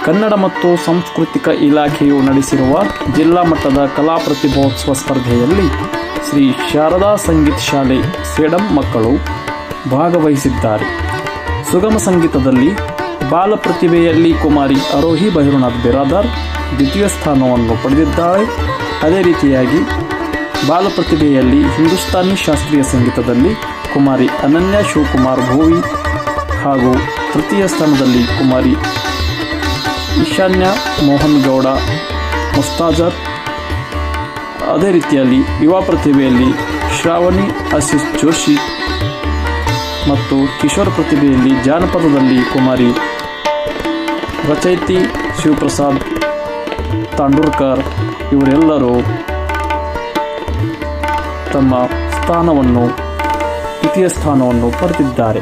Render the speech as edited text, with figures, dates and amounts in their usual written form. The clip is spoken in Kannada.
ಕನ್ನಡ ಮತ್ತು ಸಾಂಸ್ಕೃತಿಕ ಇಲಾಖೆಯು ನಡೆಸಿರುವ ಜಿಲ್ಲಾ ಮಟ್ಟದ ಕಲಾ ಪ್ರತಿಭೋತ್ಸವ ಸ್ಪರ್ಧೆಯಲ್ಲಿ ಶ್ರೀ ಶಾರದಾ ಸಂಗೀತ ಶಾಲೆ ಸೇಡಂ ಮಕ್ಕಳು ಭಾಗವಹಿಸಿದ್ದಾರೆ. ಸುಗಮ ಸಂಗೀತದಲ್ಲಿ ಬಾಲ ಪ್ರತಿಭೆಯಲ್ಲಿ ಕುಮಾರಿ ಆರೋಹಿ ಭೈರವನಾಥ್ ಬಿರಾದಾರ್ ದ್ವಿತೀಯ ಸ್ಥಾನವನ್ನು ಪಡೆದಿದ್ದಾಳೆ. ಅದೇ ರೀತಿಯಾಗಿ ಬಾಲ ಪ್ರತಿಭೆಯಲ್ಲಿ ಹಿಂದೂಸ್ತಾನಿ ಶಾಸ್ತ್ರೀಯ ಸಂಗೀತದಲ್ಲಿ ಕುಮಾರಿ ಅನನ್ಯ ಶಿವಕುಮಾರ್ ಭೋವಿ ಹಾಗೂ ತೃತೀಯ ಸ್ಥಾನದಲ್ಲಿ ಕುಮಾರಿ ಈಶಾನ್ಯ ಮೋಹನ್ ಗೌಡ ಮುಸ್ತಾಜರ್. ಅದೇ ರೀತಿಯಲ್ಲಿ ಯುವ ಪ್ರತಿಭೆಯಲ್ಲಿ ಶ್ರಾವಣಿ ಆಶೀಶ್ ಜೋಶಿ ಮತ್ತು ಕಿಶೋರ್ ಪ್ರತಿಭೆಯಲ್ಲಿ ಜಾನಪದದಲ್ಲಿ ಕುಮಾರಿ ರಚಯಿತಿ ಶಿವಪ್ರಸಾದ್ ತಾಂಡೂರ್ಕರ್ ಇವರೆಲ್ಲರೂ ತಮ್ಮ ದ್ವಿತೀಯ ಸ್ಥಾನವನ್ನು ಪಡೆದಿದ್ದಾರೆ.